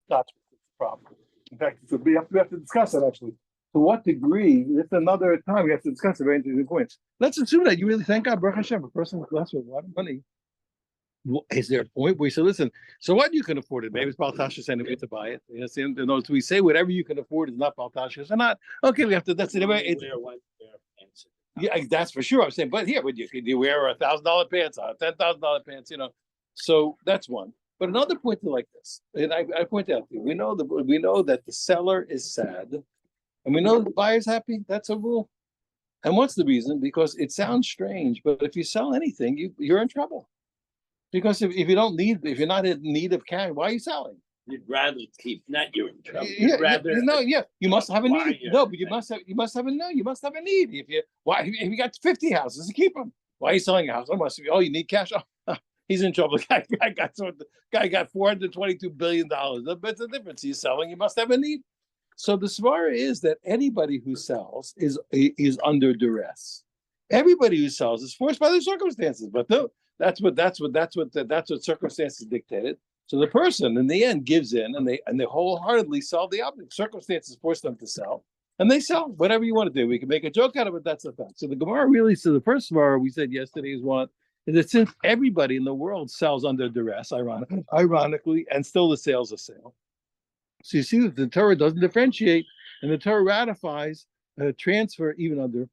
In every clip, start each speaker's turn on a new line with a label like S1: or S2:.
S1: That's the problem. In fact, we have to discuss that actually. To what degree? It's another time we have to discuss a very interesting point. Let's assume that you really thank God, Baruch Hashem, a person with less with a lot of money. Is there a point where you say, listen, so what you can afford it? Maybe it's Baltasha anyway to buy it. You know, see, in other words, we say whatever you can afford is not Baltasha or not. Okay, we have to. That's it. Yeah, that's for sure. I'm saying, but here, would you wear $1,000 pants, $10,000 pants? You know, so that's one. But another point like this, and I point out to you, we know that the seller is sad, and we know the buyer's happy. That's a rule. And what's the reason? Because it sounds strange, but if you sell anything, you're in trouble. Because if you don't need, if you're not in need of cash, why are you selling?
S2: You'd rather keep, not you're in trouble.
S1: You'd rather you must have a need. No, but you must have a need. If you got 50 houses, keep them. Why are you selling a house? You need cash. Oh, he's in trouble. The guy got $422 billion. That's the difference. He's selling. You must have a need. So the svara is that anybody who sells is under duress. Everybody who sells is forced by the circumstances. But no, that's what circumstances dictated. So the person in the end gives in, and they wholeheartedly solve the opposite. Circumstances force them to sell, and they sell. Whatever you want to do, we can make a joke out of it. That's the fact. So the Gemara really. So the first Gemara we said yesterday is one is that since everybody in the world sells under duress, ironically, and still the sale's a sale. So you see that the Torah doesn't differentiate, and the Torah ratifies a transfer even under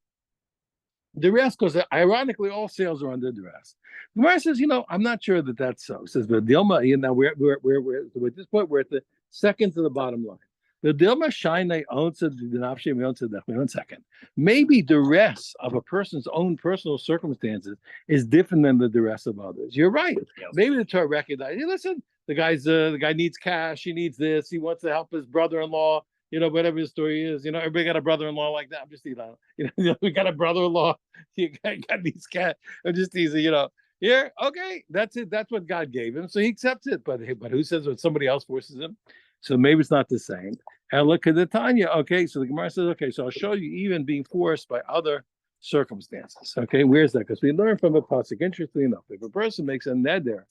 S1: duress, because ironically all sales are under duress. The Gemara says, I'm not sure that that's so. It says, but Dilma, we're at this point, we're at the second to the bottom line. The Dilma Shainai owns the Dinapshi, we own it. 1 second. Maybe duress of a person's own personal circumstances is different than the duress of others. You're right. Maybe the Torah recognizes, hey, listen, the guy needs cash, he needs this, he wants to help his brother-in-law. Whatever his story is, everybody got a brother-in-law like that. I'm just teasing. We got a brother-in-law. You got these cats. I'm just teasing. Here, okay, that's it. That's what God gave him, so he accepts it. But who says that somebody else forces him? So maybe it's not the same. And look at the Tanya. Okay, so the Gemara says, okay, so I'll show you even being forced by other circumstances. Okay, where's that? Because we learn from a pasuk. Interestingly enough, if a person makes a neder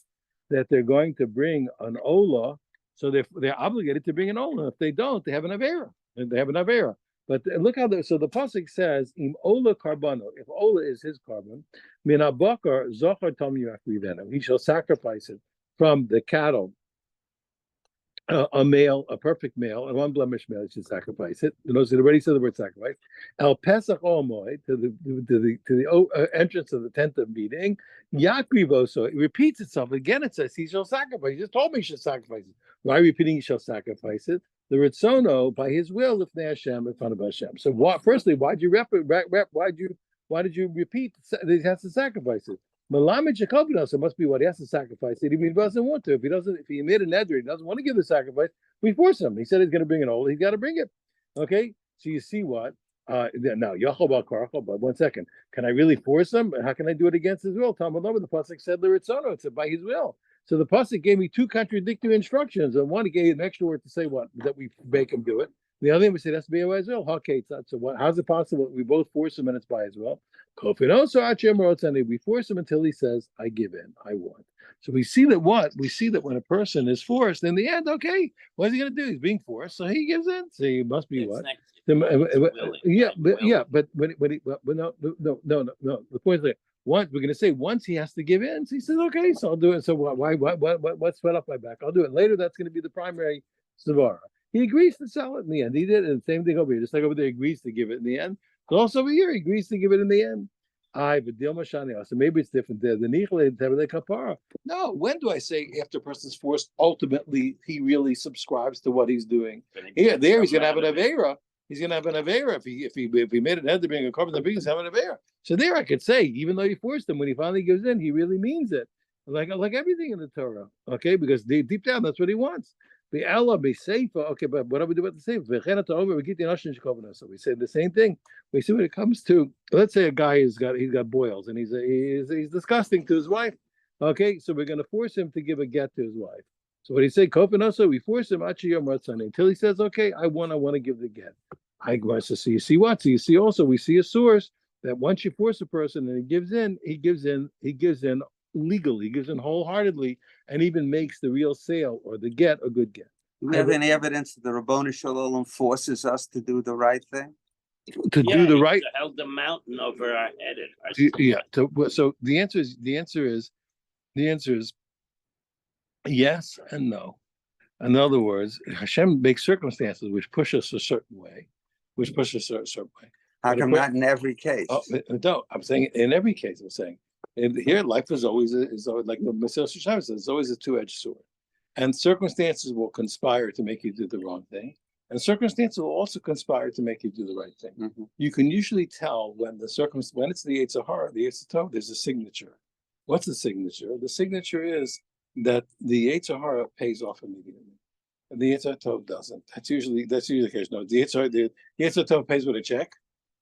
S1: that they're going to bring an olah. So they're obligated to bring an olah. If they don't, they have an avera. But look how so the pasuk says, "Im olah karbano." If olah is his carbon, min abakar zochar tam yachvivenu. He shall sacrifice it from the cattle. A male, a perfect male, and one blemished male, he should sacrifice it. It already said the word sacrifice. El Pesach Omoy to the entrance of the tent of meeting. Yakrivo, so it repeats itself again. It says he shall sacrifice. He just told me he shall sacrifice it. Why repeating he shall sacrifice it? The Ritzono by his will, if Hashem in front of Hashem. So firstly, why did you repeat that he has to sacrifice it? Malamed Jacobinus, it must be what he has to sacrifice it. Even if he doesn't want to. If he made a neder, he doesn't want to give the sacrifice, we force him. He said he's going to bring an olah, he's got to bring it. Okay, so you see what? Now, Yachobal Karachol, but 1 second. Can I really force him? How can I do it against his will? Talmud Lama, the pasuk said Liritzono, it said by his will. So the pasuk gave me two contradictory instructions, and one he gave an extra word to say what? That we make him do it. The other thing we say that's by his will. Okay, it's not. So what? How's it possible we both force him and it's by his will? We force him until he says, "I give in, I want." So we see that when a person is forced, in the end, okay, what is he going to do? He's being forced, so he gives in. So he must be what? But no. The point is that once we're going to say once he has to give in, so he says, "Okay, so I'll do it." So what's sweat off my back? I'll do it later. That's going to be the primary savara. He agrees to sell it in the end. He did, and the same thing over here. Just like over there, he agrees to give it in the end. So also over here, he agrees to give it in the end. So maybe it's different there. No, when do I say after a person's forced, ultimately he really subscribes to what he's doing? Here, there he's gonna have an avera. He's gonna have an avera if he made it head to being a carbon, then he's having an avera. So there I could say, even though he forced him, when he finally gives in, he really means it. Like everything in the Torah. Okay, because deep down that's what he wants. The Allah be safe. Okay, but what do we do about the safe? So we say the same thing. We see when it comes to, let's say a guy he's got boils and he's disgusting to his wife. Okay, so we're going to force him to give a get to his wife. So what do you say? Kofanoso, we force him until he says, okay, I want to give the get. So you see what? So you see also we see a source that once you force a person and he gives in legally, he gives in wholeheartedly, and even makes the real sale or the get a good get.
S3: Do we have any evidence that the Rabboni Shalom forces us to do the right thing?
S1: To do the right.
S2: Held the mountain over our head.
S1: Yeah. So the answer is yes and no. In other words, Hashem makes circumstances which push us a certain way,
S3: How come not in every case?
S1: Oh, no, I'm saying in every case. I'm saying here, life is always like the Messiah says. It's always a two-edged sword, and circumstances will conspire to make you do the wrong thing, and circumstances will also conspire to make you do the right thing.
S3: Mm-hmm.
S1: You can usually tell when when it's the Yetzer Hara, the Yetzer Tov, there's a signature. What's the signature? The signature is that the Yetzer Hara pays off immediately, and the Yetzer Tov doesn't. That's usually the case. No, the Yetzer Tov pays with a check,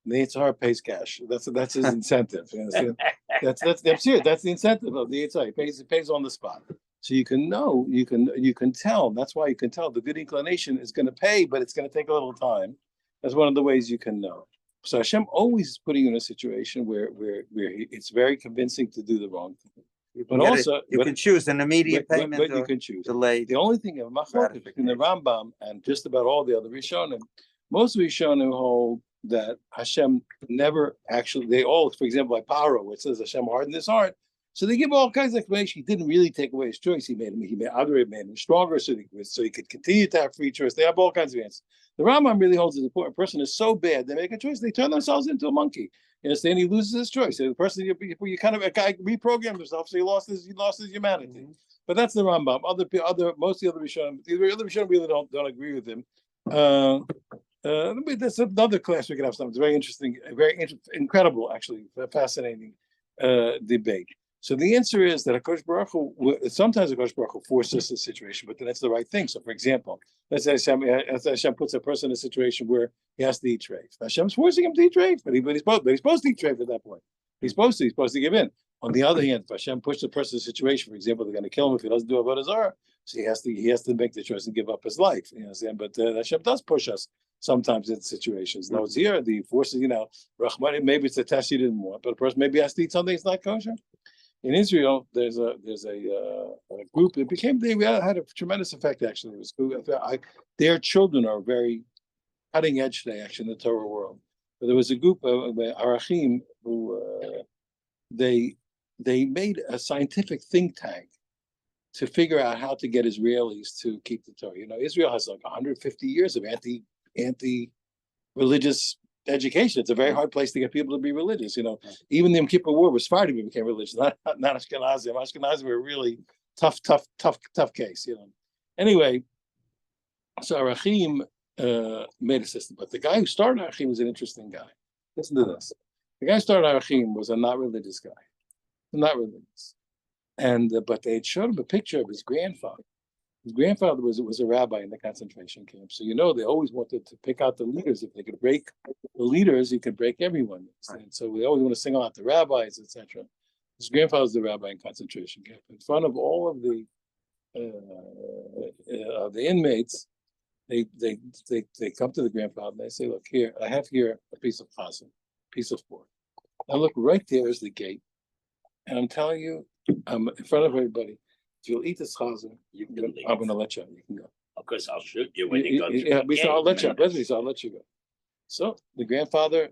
S1: and the Yetzer Hara pays cash. That's his incentive. You understand? That's serious. That's the incentive of the Yetzer Hara. It pays on the spot. So you can know, you can tell. That's why you can tell the good inclination is going to pay, but it's going to take a little time. That's one of the ways you can know. So Hashem always is putting you in a situation where it's very convincing to do the wrong thing. But also,
S3: you can choose an immediate payment.
S1: But you can choose.
S3: Delayed.
S1: The only thing of Machlokes between the Rambam and just about all the other Rishonim, most of the Rishonim hold that Hashem never actually. They all, for example, like Paro, where it says Hashem hardened his heart. So they give all kinds of explanation. He didn't really take away his choice. He made him stronger, so he could continue to have free choice. They have all kinds of answers. The Rambam really holds it important. A person is so bad, they make a choice. They turn themselves into a monkey. You understand? He loses his choice. The person you kind of a guy reprogrammed himself, so he lost his humanity. Mm-hmm. But that's the Rambam. Most of the other Rishonim really don't agree with him. That's another class we could have. Something. It's very interesting, incredible, actually, fascinating debate. So the answer is that sometimes Hakadosh Baruch Hu forces a situation, but then it's the right thing. So, for example, let's say Hashem puts a person in a situation where he has to eat treif. Hashem's forcing him to eat treif, but he's supposed to eat treif at that point. He's supposed to give in. On the other hand, if Hashem pushes a person in a situation, for example, they're going to kill him if he doesn't do Avodah Zarah, so he has to make the choice and give up his life. You understand? But Hashem does push us sometimes in situations. Now it's here, the forces, Rahman, maybe it's a test you didn't want, but a person maybe has to eat something that's not kosher. In Israel, there's a group. They had a tremendous effect. Actually, it was cool. Their children are very cutting edge today, actually, in the Torah world. But there was a group of Arachim who they made a scientific think tank to figure out how to get Israelis to keep the Torah. Israel has like 150 years of anti-religious education. It's a very hard place to get people to be religious. Even the Yom Kippur War was Sephardim who became religious, not Ashkenazim. Ashkenazim were a really tough case. Anyway, so Arachim made a system, but the guy who started Arachim was an interesting guy. Listen to this. The guy who started Arachim was a not religious guy, not religious, and but they had showed him a picture of his grandfather. His grandfather was a rabbi in the concentration camp. So, they always wanted to pick out the leaders. If they could break the leaders, you could break everyone. And so we always want to single out the rabbis, etc. His grandfather was the rabbi in concentration camp. In front of all of the inmates, they come to the grandfather and they say, look, here, I have here a piece of chazan, piece of pork. Now look, right there is the gate. And I'm telling you, I'm in front of everybody, if you'll eat this chazan, I'm going to let you out. You can go.
S2: Of course, I'll shoot you when you go.
S1: I'll let you out. I'll let you go. So the grandfather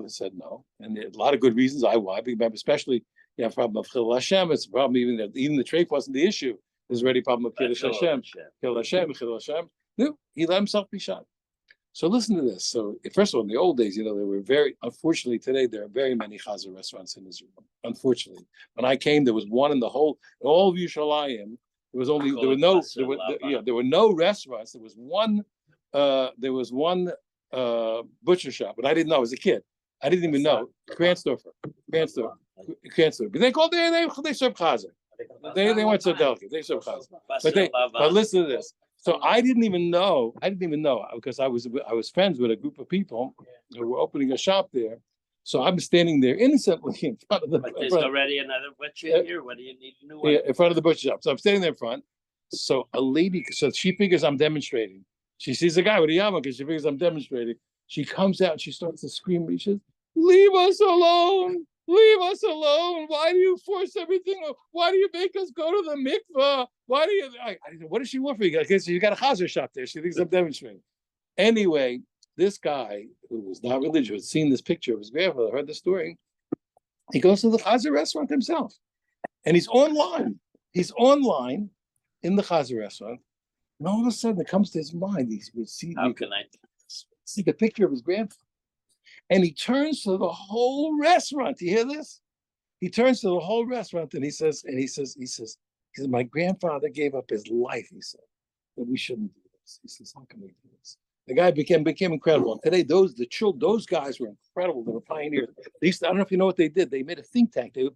S1: said no, and a lot of good reasons why. Because especially you have a problem of Chil Hashem. It's a problem even the treif wasn't the issue. There's already a problem of Kiddush Hashem. Chil Hashem. No, he let himself be shot. So listen to this. So first of all, in the old days, there were unfortunately today, there are very many Chazar restaurants in Israel. Unfortunately. When I came, there was one in all of Yerushalayim. There were no restaurants. There was one butcher shop, but I didn't know as a kid. I didn't even know. Kranzdorfer. But they serve Chazar. They weren't so delicate. They serve Chazar. But listen to this. So I didn't even know because I was friends with a group of people who were opening a shop there. So I'm standing there innocently in front of the.
S2: But there's already another butcher here. What do you need a new one?
S1: Yeah, in front of the butcher shop. So I'm standing there in front. So a lady, so she figures I'm demonstrating. She sees a guy with a yarmulke because she figures I'm demonstrating. She comes out and she starts to scream. She says, "Leave us alone! Leave us alone. Why do you force everything? Why do you make us go to the mikvah? Why do you? I said, what does she want for you? I guess you got a chazer shop there. She thinks I'm demonstrating. Anyway, this guy who was not religious had seen this picture of his grandfather, heard the story. He goes to the chazer restaurant himself, and he's online. He's online in the chazer restaurant, and all of a sudden it comes to his mind. He would see.
S2: How can I?
S1: See the picture of his grandfather. And he turns to the whole restaurant. You hear this? He turns to the whole restaurant and he says, my grandfather gave up his life, he said, that we shouldn't do this. He says, how can we do this? The guy became incredible. And today, those guys were incredible. They were pioneers. They used to, I don't know if you know what they did. They made a think tank. They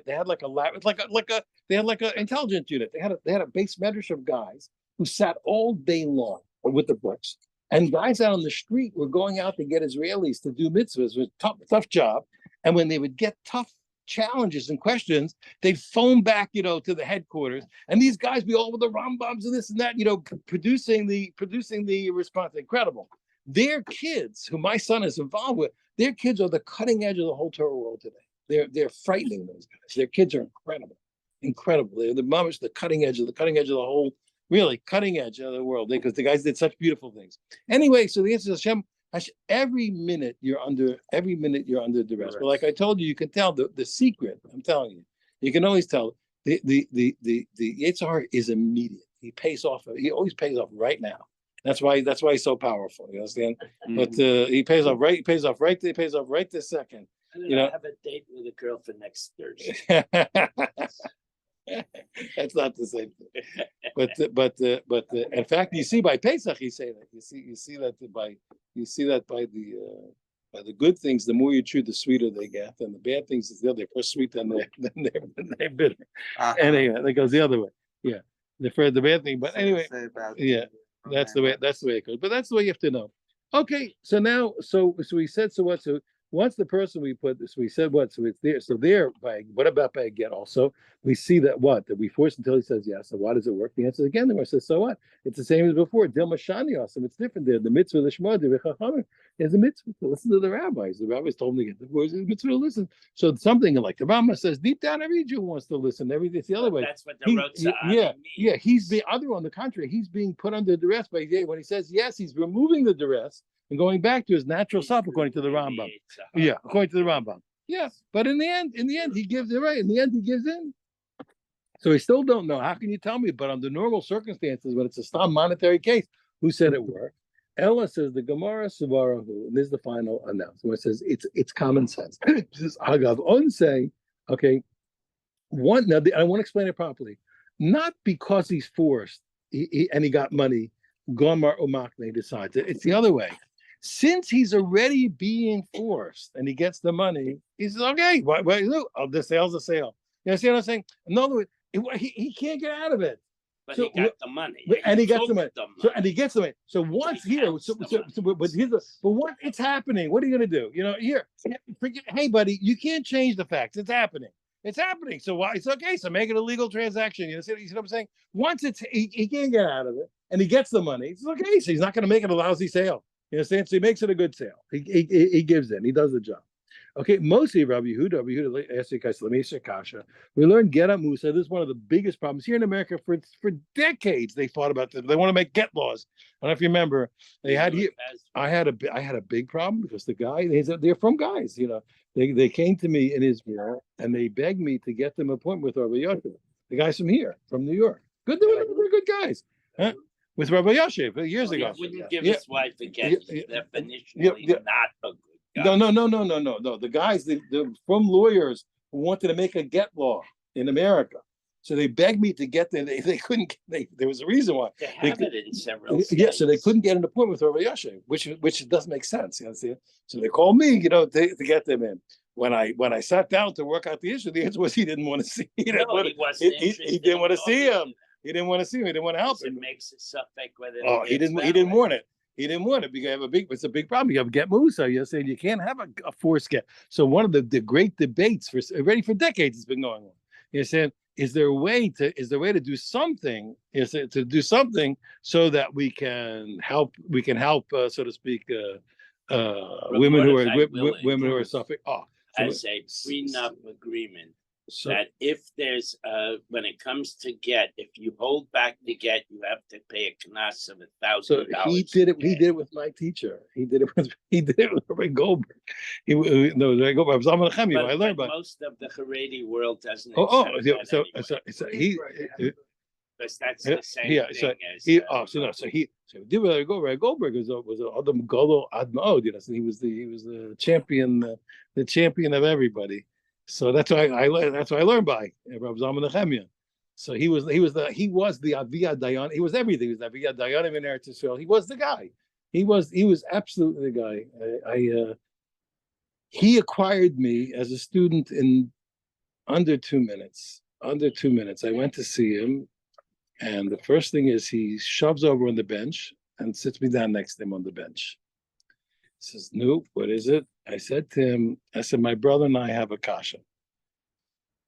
S1: had like a lab, they had like an intelligence unit. They had a base medrash of guys who sat all day long with the books. And guys out on the street were going out to get Israelis to do mitzvahs. It was a tough job. And when they would get tough challenges and questions, they'd phone back, to the headquarters. And these guys be all with the Rambams and this and that, producing the response. Incredible. Their kids, who my son is involved with, their kids are the cutting edge of the whole Torah world today. They're frightening, those guys. Their kids are incredible. They're the cutting edge of the whole. Really cutting edge of the world, because the guys did such beautiful things. Anyway, so the answer is Hashem, every minute you're under duress. But like I told you, you can tell the secret. I'm telling you can always tell the Yetzer Hara is immediate. He always pays off right now. That's why he's so powerful. You understand? Mm-hmm. But he pays off right this second.
S2: I have a date with a girl for next Thursday.
S1: That's not the same thing. But in fact, you see by Pesach, you say that. You see that by the good things, the more you chew, the sweeter they get, and the bad things, they're more sweet than they're bitter. Uh-huh. Anyway, that goes the other way. Yeah, the bad thing, but anyway, yeah, that's the way it goes. But that's the way you have to know. Okay, so now, so we said, so what? So once the person we put this, we said what? So it's there. So there, what about by again? Also, we see that we force until he says yes. So why does it work? The answer is again. The Gemara says, so what? It's the same as before. Dil mashani awesome. It's different there. The mitzvah, the shema, the chachamim is a mitzvah to listen to the rabbis. The rabbis told him to get the voice. It's a mitzvah to listen. So something like the Rambam says, deep down, every Jew wants to listen. It's the other way.
S2: That's what the Rotzah means.
S1: Yeah. He's being on the contrary. He's being put under duress by when he says yes. He's removing the duress and going back to his natural self, according to the Rambam. Yeah, according to the Rambam. Yeah, but in the end, he gives it right. In the end, he gives in. So we still don't know. How can you tell me? But under normal circumstances, when it's a stam monetary case, who said it worked? Ella says the Gemara Savarahu, and this is the final announcement. It says it's common sense. It says Agav Onse. Okay, now I want to explain it properly. Not because he's forced and he got money. Gomar Umakne decides it. It's the other way. Since he's already being forced and he gets the money, he says, okay, what do you do? Oh, the sale's a sale. You see what I'm saying? In other words, he can't get out of it.
S2: But he got the money.
S1: And he gets the money. And he gets the money. So once but what it's happening, what are you going to do? Hey, buddy, you can't change the facts. It's happening. So why? It's okay. So make it a legal transaction. You see what I'm saying? Once he can't get out of it and he gets the money, it's okay. So he's not going to make it a lousy sale. You understand? So he makes it a good sale. He gives in. He does the job. Okay, mostly Rabbi Yehuda, let me ask you kasha. We learned Gera Musa. This is one of the biggest problems here in America for decades. They fought about this. They want to make get laws. I don't know if you remember. They had here. I had a big problem because the guy. They're from guys. They came to me in Israel and they begged me to get them an appointment with Rabbi Yosef. The guys from here, from New York. They're good guys. Huh? With Rabbi Yosef years ago.
S2: He wouldn't give his wife a get. Definitionally not a good guy.
S1: No. The guys, they're from lawyers who wanted to make a get law in America. So they begged me to get them. They couldn't. There was a reason why.
S2: They have it in several states.
S1: Yeah, so they couldn't get an appointment with Rabbi Yosef, which doesn't make sense. You understand? So they called me, to get them in. When I sat down to work out the issue, the answer was he didn't want to see. He didn't want to see him. He didn't want to see him. He didn't want to help him.
S2: It makes it suspect whether.
S1: He didn't want it. He didn't want it because it's a big problem. You have get Musa. You're saying you can't have a forced get. So one of the great debates for decades has been going on. You're saying, is there a way to do something? Is it to do something so that we can help so to speak, women who are suffering?
S2: as a prenup agreement
S1: So,
S2: that if there's when it comes to get, if you hold back the get, you have to pay a knas of
S1: so
S2: $1,000.
S1: he did it. He did it with my teacher. He did it with Rabbi Goldberg. Rabbi Goldberg. I was on Chemi. I learned
S2: But
S1: about.
S2: most of the Haredi world doesn't
S1: Oh,
S2: accept
S1: yeah,
S2: that
S1: so
S2: anyway,
S1: he.
S2: because that's the same
S1: Yeah,
S2: thing as
S1: he did with Rabbi Goldberg. Goldberg was a Adam Golo Admaod, so he was the champion, the champion of everybody. So that's why I learned by Rabbi Zalman Nehemiah. So he was the Aviyad Dayan. He was everything. He was the Aviyad Dayanim in Eretz Yisrael. He was the guy. He was absolutely the guy. He acquired me as a student in under 2 minutes. Under 2 minutes, I went to see him. And the first thing is he shoves over on the bench and sits me down next to him on the bench. He says, "No, what is it?" I said to him, "My brother and I have a kasha."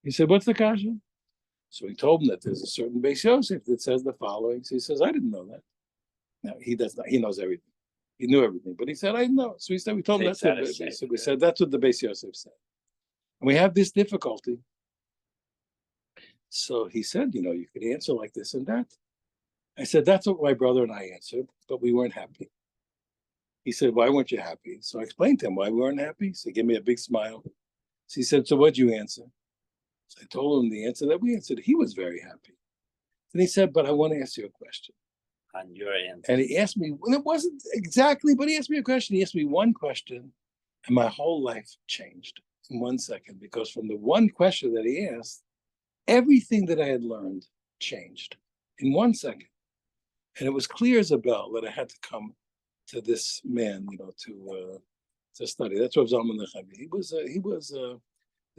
S1: He said, "What's the kasha?" So he told him that there's a certain Beis Yosef that says the following. So he says, "I didn't know that." No, he does not. He knows everything. He knew everything, but he said, "I didn't know." So we told him that's what we said. That's what the Beis Yosef said. And we have this difficulty. So he said, you could answer like this and that. I said, that's what my brother and I answered, but we weren't happy. He said, why weren't you happy? So I explained to him why we weren't happy. So he gave me a big smile. So he said, so what'd you answer? So I told him the answer that we answered. He was very happy. Then he said, but I want to ask you a question.
S2: On your answer.
S1: And he asked me, well, it wasn't exactly, but he asked me a question. He asked me one question, and my whole life changed in 1 second, because from the one question that he asked, everything that I had learned changed in 1 second. And it was clear as a bell that I had to come to this man, to study. That's what Zalman Nehemiah.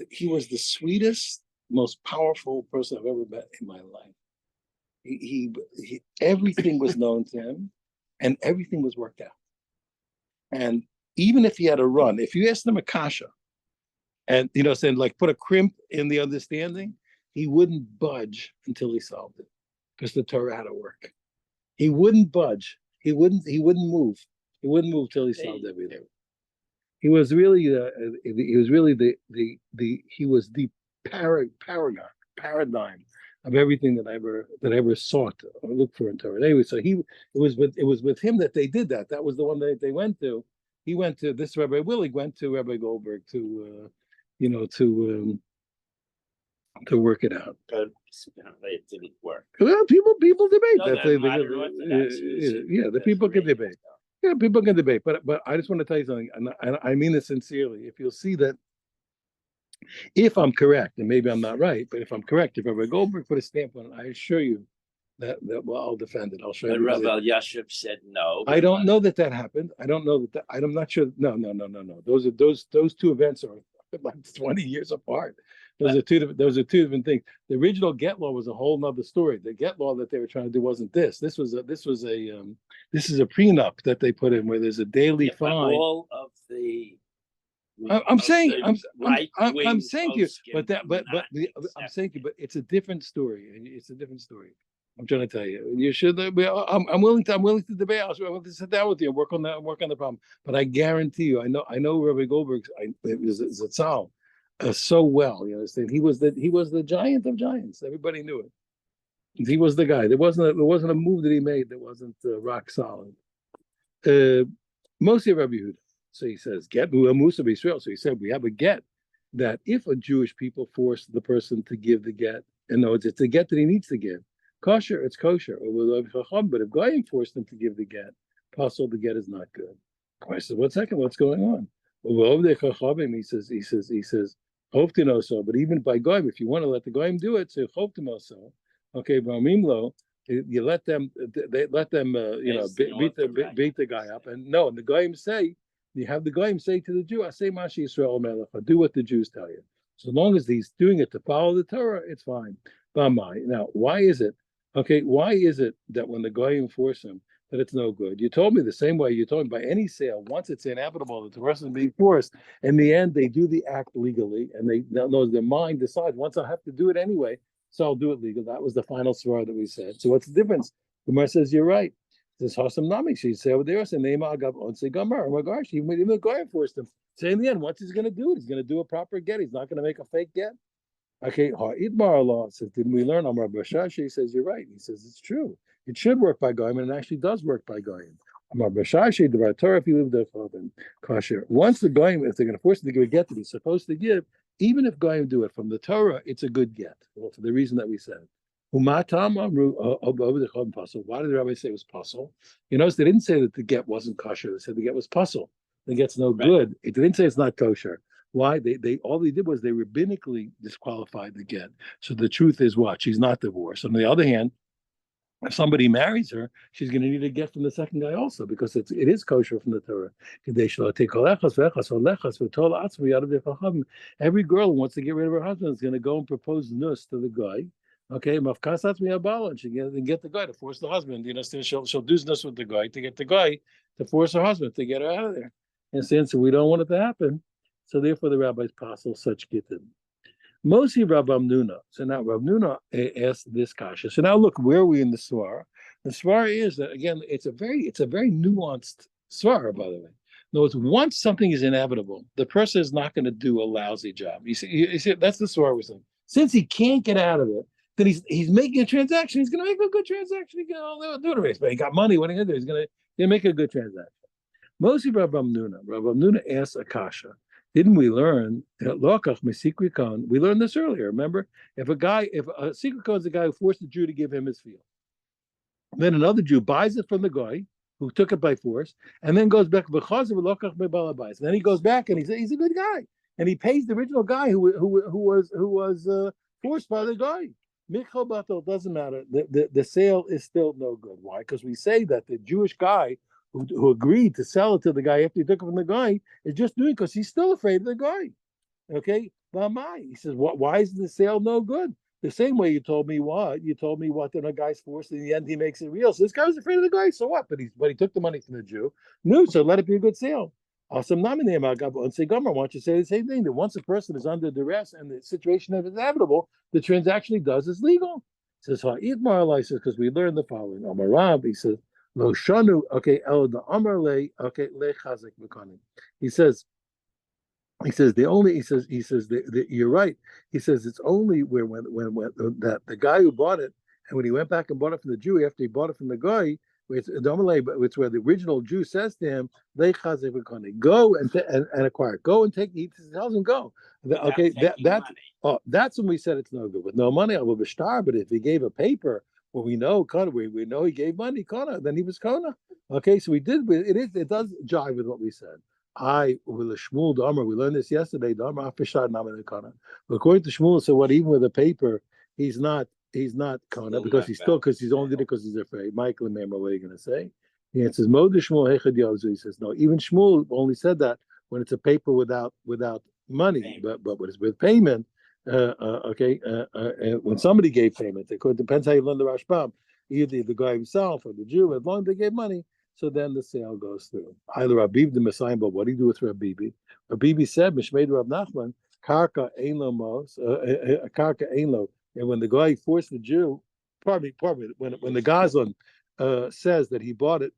S1: He was the sweetest, most powerful person I've ever met in my life. He everything was known to him, and everything was worked out. And even if he had a run, if you asked him a kasha, and saying like put a crimp in the understanding, he wouldn't budge until he solved it, because the Torah had to work. He wouldn't budge. He wouldn't move. He wouldn't move till he solved everything. He was really the paradigm of everything that I ever sought or looked for in Torah. Anyway, so it was with him that they did that. That was the one that they went to. He went to this Rabbi Willig went to Rabbi Goldberg to work it out.
S2: But it didn't work.
S1: Well, people debate
S2: No,
S1: that. The people can debate. Yeah, people can debate. But I just want to tell you something, and I mean this sincerely. If you'll see that, if I'm correct, and maybe I'm not right, but if I'm correct, if Rabbi Goldberg put a stamp on it, I assure you that I'll defend it. I'll show you.
S2: Rabbi Yashiv said no.
S1: I don't know that happened. I don't know that. I'm not sure. No. Those two events are like 20 years apart. Those are two different things. The original get law was a whole nother story. The get law that they were trying to do wasn't this. This is a prenup that they put in where there's a daily fine.
S2: All of the
S1: I'm saying to you,
S2: I'm
S1: saying to you, but it's a different story. It's a different story. I'm trying to tell you. You should. I'm willing to debate. I'm willing to sit down with you and work on the problem. But I guarantee you, I know Rabbi Goldberg. It was Zatzal so well. You understand? He was the giant of giants. Everybody knew it. He was the guy. There wasn't a move that he made that wasn't rock solid. Mostly Rabbi Yehuda. So he says, get Musa Israel. So he said, we have a get that if a Jewish people force the person to give the get, it's a get that he needs to give. Kosher, it's kosher. But if Goyim force them to give the get, possible the get is not good. I said, what's going on? He says, hope to know so. But even by Goyim, if you want to let the Goyim do it, say hope to know so. Okay, Bamimlo, you let them beat the guy up, and the Goyim say. You have the Goyim say to the Jew, I say Mashi Yisrael Melech, do what the Jews tell you. So long as he's doing it to follow the Torah, it's fine. Now, why is it that when the Goyim force him, that it's no good? You told me the same way you told me by any sale, once it's inevitable that the person is being forced, in the end, they do the act legally, and their mind decides, once I have to do it anyway, so I'll do it legal. That was the final svara that we said. So what's the difference? The Gemara says, you're right. This Hasam Nami, she said over there, and name Agav Onse Gamar, Magash, even the Goyim forced him. Say in the end, once he's going to do it, he's going to do a proper get. He's not going to make a fake get. Okay, Ha'idmar Allah says, didn't we learn? Amar Bashashi, he says, you're right. He says, it's true. It should work by Goyim, and it actually does work by Goyim. Amar Bashashi, the Torah, if you live there, kosher. Once the Goyim, if they're going to force it to give a get that he's supposed to give, even if Goyim do it from the Torah, it's a good get. Well, for the reason that we said. Why did the rabbi say it was puzzle? You notice they didn't say that the get wasn't kosher. They said the get was puzzle. The get's no good. It didn't say it's not kosher. Why? They all they did was they rabbinically disqualified the get. So the truth is what? She's not divorced. On the other hand, if somebody marries her, she's going to need a get from the second guy also, because it is kosher from the Torah. Every girl who wants to get rid of her husband is going to go and propose nus to the guy. Okay, and she can get the guy to force the husband. You know, she'll do nus with the guy to get the guy to force her husband to get her out of there. And since we don't want it to happen, so therefore the rabbis passel such gittin. Mosi Rabam Nuna. So now Rab Nuna asked this kasha. So now look, where are we in the svara? The svara is that again, it's a very nuanced svara, by the way. In other words, once something is inevitable, the person is not going to do a lousy job. You see, that's the svara we're saying. Since he can't get out of it, then he's making a transaction. He's going to make a good transaction. He's going to do it. But he got money. What are you going to do? He's going to make a good transaction. Mosi Rabam Nuna. Rabam Nuna asked Akasha. Didn't we learn Lokach Mesikri Kon? We learned this earlier. Remember, if a secret Kon is a guy who forced a Jew to give him his field, then another Jew buys it from the guy who took it by force, and then goes back. And then he goes back and he's a good guy, and he pays the original guy who was forced by the guy. Michal Batel doesn't matter. The sale is still no good. Why? Because we say that the Jewish guy who agreed to sell it to the guy after he took it from the guy is just doing it because he's still afraid of the guy. Okay? He says, why is the sale no good? The same way you told me what? You told me what, then a guy's forced, in the end he makes it real. So this guy was afraid of the guy, so what? But he took the money from the Jew. No, so let it be a good sale. Awesome. Why don't you say the same thing? That once a person is under duress and the situation is inevitable, the transaction he does is legal. He says, because we learned the following. Amarab, he says, Lo shanu, okay, el the amar le, okay, le chazik mekanim. He says you're right. He says it's only where when that the guy who bought it, and when he went back and bought it from the Jew after he bought it from the guy, it's where the original Jew says to him, le chazik mekanim, go and acquire, go and take. He tells him go. Okay, that's when we said it's no good with no money. I will be star, but if he gave a paper. Well, we know he gave money, Kana, then he was Kana. Okay, so it does jive with what we said. I will Shmuel Dahmer, we learned this yesterday, Dahmer Afishad Naman Kana. According to Shmuel, so what, even with a paper, he's not Kana because he's only did it because he's afraid. Michael and Mamre, what are you gonna say? He answers, Mod Shmuel Hechad Yozu. He says, no, even Shmuel only said that when it's a paper without money, but when it's with payment. When somebody gave payment, it depends how you learn the Rashbam. Either the guy himself or the Jew, as long as they gave money, so then the sale goes through. Either Rabib the Messiah, but what do you do with Rabibi? Rabibi said, Mishmeid Rab Nachman, Karka Ein Lo Mos, Karka Ein Lo. And when the guy forced the Jew, when the Gazlan says that he bought it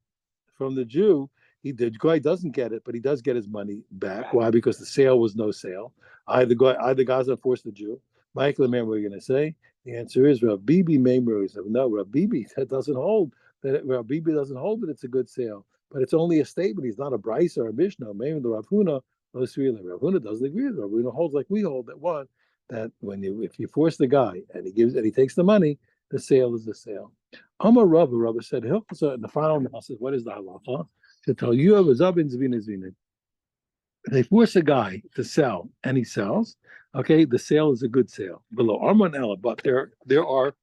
S1: from the Jew, the guy doesn't get it, but he does get his money back. Why? Because the sale was no sale. Either Gaza forced the Jew. Michael and Mamre, what are you going to say? The answer is Rav Bibi Mamre. He said, no, Rav Bibi, that doesn't hold. Rav Bibi doesn't hold that it's a good sale. But it's only a statement. He's not a Bryce or a Mishnah. Maybe the Rav Huna, Rav Huna doesn't agree with Rav Huna holds like we hold that if you force the guy and he takes the money, the sale is the sale. Amar Rabba said, in the final analysis, what is the halacha? To tell you of a zabin zvina. They force a guy to sell and he sells, okay, the sale is a good sale. Below Arman Ella, but there are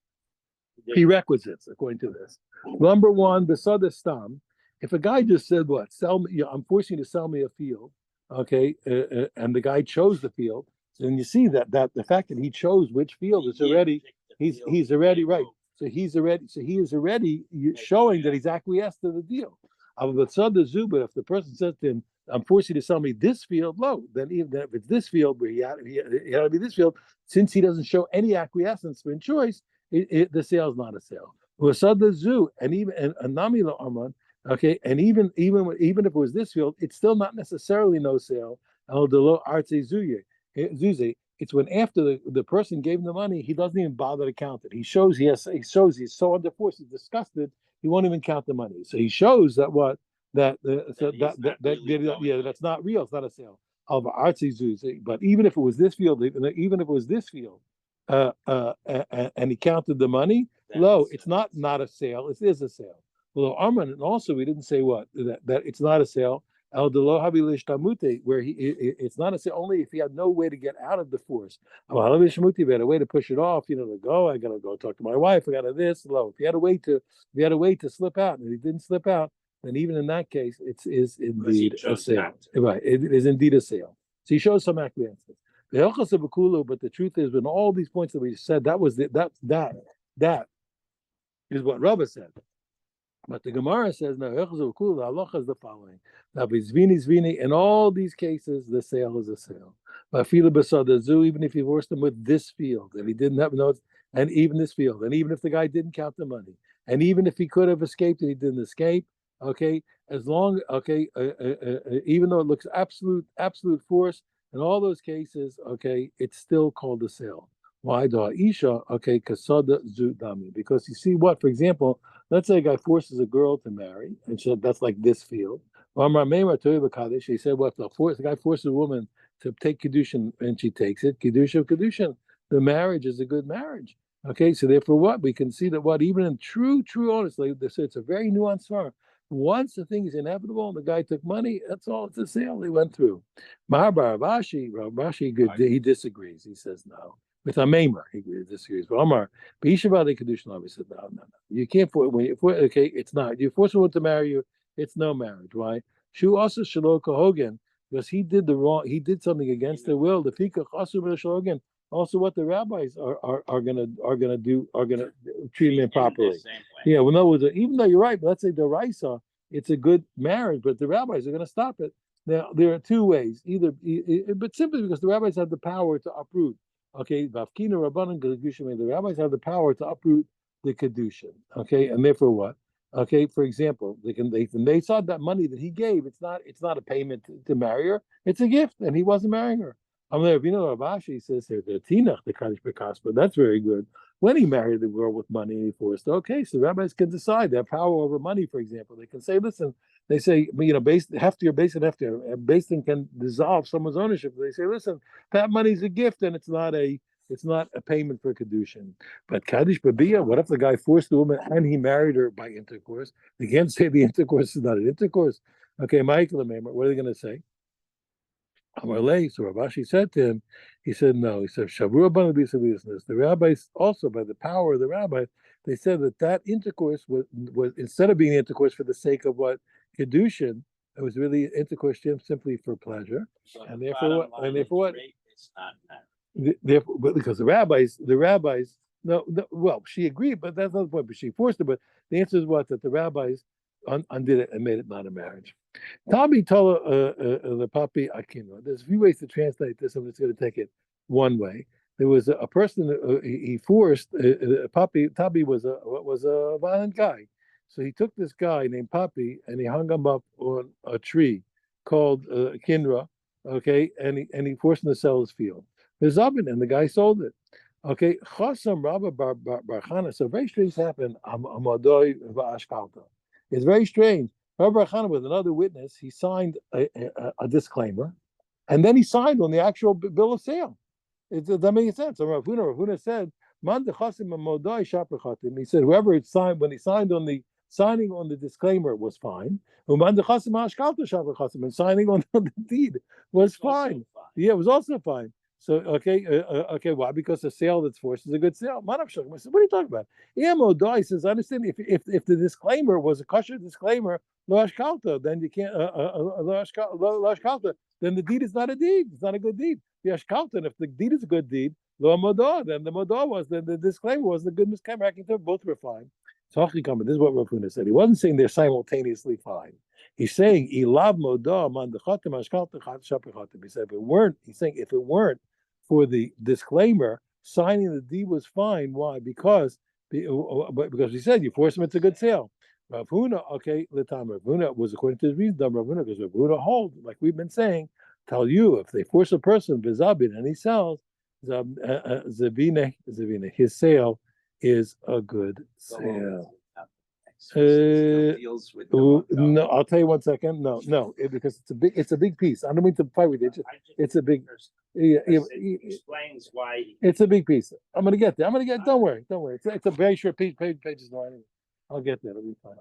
S1: prerequisites according to this. Number one, besada stam. If a guy just said, what, sell me, I'm forcing you to sell me a field, okay, and the guy chose the field, then you see that the fact that he chose which field is already he's already right. So he is already showing that he's acquiesced to the deal. But if the person says to him, I'm forcing you to sell me this field, then even if it's this field where he had to be this field, since he doesn't show any acquiescence in choice, the sale is not a sale. And even Namila Arman, okay, and even if it was this field, it's still not necessarily no sale El delo artse zuye. It's when after the person gave him the money, he doesn't even bother to count it. He shows he's so under force, he's disgusted, he won't even count the money. So he shows that what that so that's not real. It's not a sale. But even if it was this field, and he counted the money, it's not a sale. It is a sale. Well, Arman, and also we didn't say what that it's not a sale. El delo havilish tamute, where it's not a sale only if he had no way to get out of the force. He had a way to push it off. To go. I gotta go talk to my wife. I gotta this. Low. If he had a way to slip out, and he didn't slip out, then even in that case, it is indeed a sale. Right, it is indeed a sale. So he shows some acquiescence. The Hilchos of Bakulu, but the truth is, when all these points that we said, that that is what Rabba said. But the Gemara says, no, Hilchos of Bakulu, the halacha is the following. Now, zvini, in all these cases, the sale is a sale. But fila b'sadazu, even if he forced him with this field, and he didn't have notes, and even this field, and even if the guy didn't count the money, and even if he could have escaped and he didn't escape, okay, as long, okay, even though it looks absolute force, in all those cases, okay, it's still called a sale. Why do Isha? Okay, kasada zudami. Because you see what, for example, let's say a guy forces a girl to marry, and so that's like this field. He said, what the guy forces a woman to take kedushin, and she takes it. Kedushin. The marriage is a good marriage. Okay, so therefore, what we can see that what even in true honestly, it's a very nuanced farm. Once the thing is inevitable and the guy took money, that's all. It's a sale he went through. Rabashi, he disagrees. He says no. With a maimer, he disagrees. But Omar, Bishavade Kedushin, he said no. You can't okay, it's not. You force someone to marry you, it's no marriage. Why? Shu also Shalom Kohogan, because he did something against their will. The Fika Chasu Shalogan. Also, what the rabbis are gonna treat him improperly. Yeah, well, no, even though you're right, but let's say the Raisa, it's a good marriage, but the rabbis are going to stop it. Now, there are two ways, but simply because the rabbis have the power to uproot. Okay, Bafkina Rabbanan Kedushin, the rabbis have the power to uproot the Kedushin. Okay, and therefore what? Okay, for example, they saw that money that he gave. It's not a payment to marry her. It's a gift, and he wasn't marrying her. Rabashi says here the Tinach the Kaddish Bekas, but that's very good. When he married the girl with money and he forced, okay, so rabbis can decide. They have power over money, for example. They can say, listen, they say, based can dissolve someone's ownership. They say, listen, that money's a gift and it's not a payment for kedushin. But Kaddish Babiyah, what if the guy forced the woman and he married her by intercourse? They can't say the intercourse is not an intercourse. Okay, Michael, what are they going to say? Amarle, so Rabashi said to him, he said, no. He said, Shavru Abban Abisa. The rabbis also, by the power of the rabbi, they said that intercourse was instead of being intercourse for the sake of what Kedushin, it was really intercourse simply for pleasure.
S2: So
S1: and therefore what?
S2: It's not
S1: therefore, because the rabbis, no, well, she agreed, but that's not the point. But she forced it. But the answer is what? That the rabbis undid it and made it not a marriage. Tabi told the papi akino. There's a few ways to translate this. I'm just going to take it one way. There was a person he forced. Tabi was a violent guy, so he took this guy named Papi and he hung him up on a tree called Kinra. Okay, and he forced him to sell his field. There's oven, and the guy sold it. Okay, Chasam Rabba Barchana. So very strange happened. Amadoi v'ashkalta. It's very strange. Rabbi Barchana, with another witness, he signed a disclaimer, and then he signed on the actual bill of sale. That makes sense. So Rav Huna said, "Man dechasim amodai shaprachatim." He said, whoever it signed when he signed on the signing on the disclaimer was fine. Man dechasim hashkalta shaprachatim, and signing on the deed was fine. Yeah, it was also fine. So okay, why? Because a sale that's forced is a good sale. I said, what are you talking about? Amodai says, I understand if the disclaimer was a kosher disclaimer, lo hashkalta, then you can't lo hashkalta, then the deed is not a deed. It's not a good deed. The hashkalta, and if the deed is a good deed, lo modah, then the modah was, then the disclaimer was the good disclaimer. I can tell both were fine. So this is what Rav Huna said. He wasn't saying they're simultaneously fine. He's saying ilav modah man dechatim hashkalta shaprachatim. He said if it weren't, he's saying if it weren't for the disclaimer, signing the deed was fine. Why? Because he said you force him, it's a good sale. Rav Huna, okay, Rav Huna was according to his reason, Rav Huna, because Rav Huna hold, like we've been saying, tell you, if they force a person bizabin and he sells, Zavina, his sale is a good sale.
S3: Deals with the
S1: No, I'll tell you 1 second. No, because it's a big piece. I don't mean to fight with you. It's a big, yeah,
S2: Explains why.
S1: it's a big piece. I'm gonna get there. Don't worry. It's a very short piece. Pages long. Anyway. I'll get there. It'll be fine.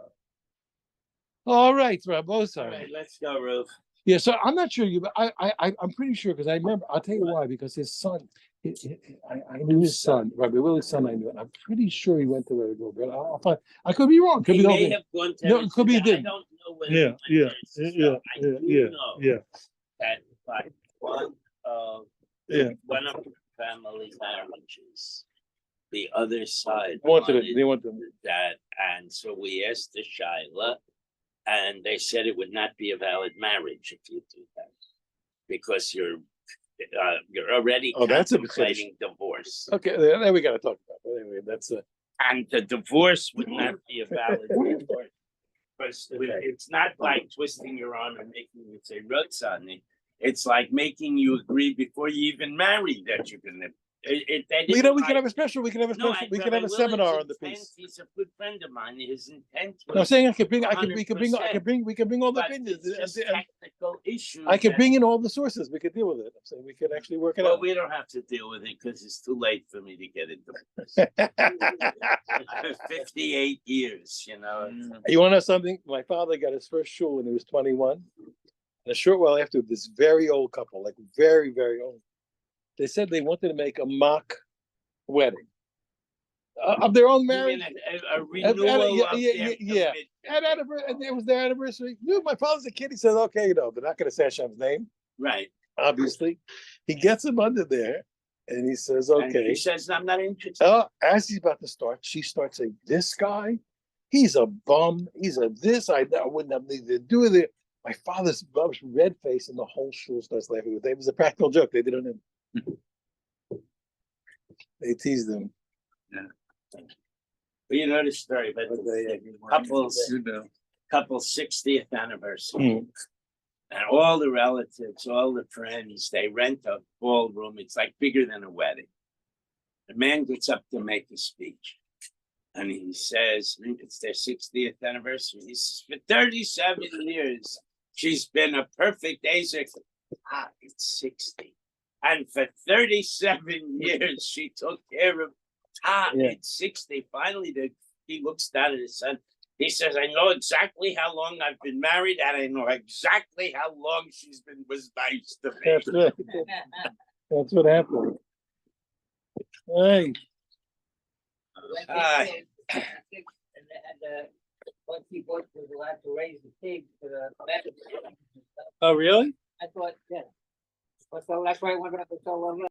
S1: All right, Rabosa.
S2: All right, let's go, Ruth.
S1: Yeah, so I'm not sure but I'm pretty sure because I remember. I'll tell you why. Because his son, I knew his son, Rabbi Willie's son. I knew, and I'm pretty sure he went to where to go. But I'll find. I could be wrong. Could
S2: He
S1: be
S2: may
S1: wrong.
S2: have gone to.
S1: No, it could be he
S2: I
S1: didn't.
S2: don't know whether
S1: Yeah,
S2: he went
S1: yeah,
S2: there. I do know that by one of the family marriages, the other side
S1: They wanted
S2: that, and so we asked the Shaila, and they said it would not be a valid marriage if you do that, because you're already
S1: that's a
S2: contemplating divorce,
S1: Okay, there we got to talk about. But anyway, that's
S2: and the divorce would not be a valid divorce. Because it's not like twisting your arm and making you say "Rutzani." It's like making you agree before you even marry that you're gonna. We
S1: can have a special. We can have a special. We can have a seminar on the piece.
S2: He's a good friend of mine. His intent.
S1: No, I'm saying we can bring all the
S2: but
S1: opinions.
S2: it's just technical issues.
S1: I can bring in all the sources. We could deal with it. I'm saying we could actually work it
S2: Well,
S1: out.
S2: we don't have to deal with it because it's too late for me to get into this. 58 years, you know.
S1: You want to know something? My father got his first shul when he was 21. And a short while after, this very old couple, like very, very old, they said they wanted to make a mock wedding of their own marriage.
S2: A renewal of
S1: yeah. It was their anniversary. Dude, my father's a kid. He says, okay, they're not going to say Hashem's name.
S2: Right.
S1: Obviously. He gets him under there and he says, okay.
S2: And he says, I'm not interested.
S1: As he's about to start, she starts saying, this guy, he's a bum. He's a this. I wouldn't have anything to do with it. My father's red face and the whole shul starts laughing with him. It was a practical joke. They did on him. They teased him.
S2: Yeah. But you know the story, but couple's 60th anniversary. And all the relatives, all the friends, they rent a ballroom. It's like bigger than a wedding. The man gets up to make a speech. And he says, it's their 60th anniversary. He says, for 37 years, she's been a perfect Isaac. It's 60. And for 37 years, she took care of It's 60. Finally, he looks down at his son. He says, I know exactly how long I've been married, and I know exactly how long was nice to me.
S1: That's right. That's what happened. Hey.
S4: Once he was allowed to raise the pig for the
S1: Oh, really?
S4: I thought, yeah. So that's why I went up to so long.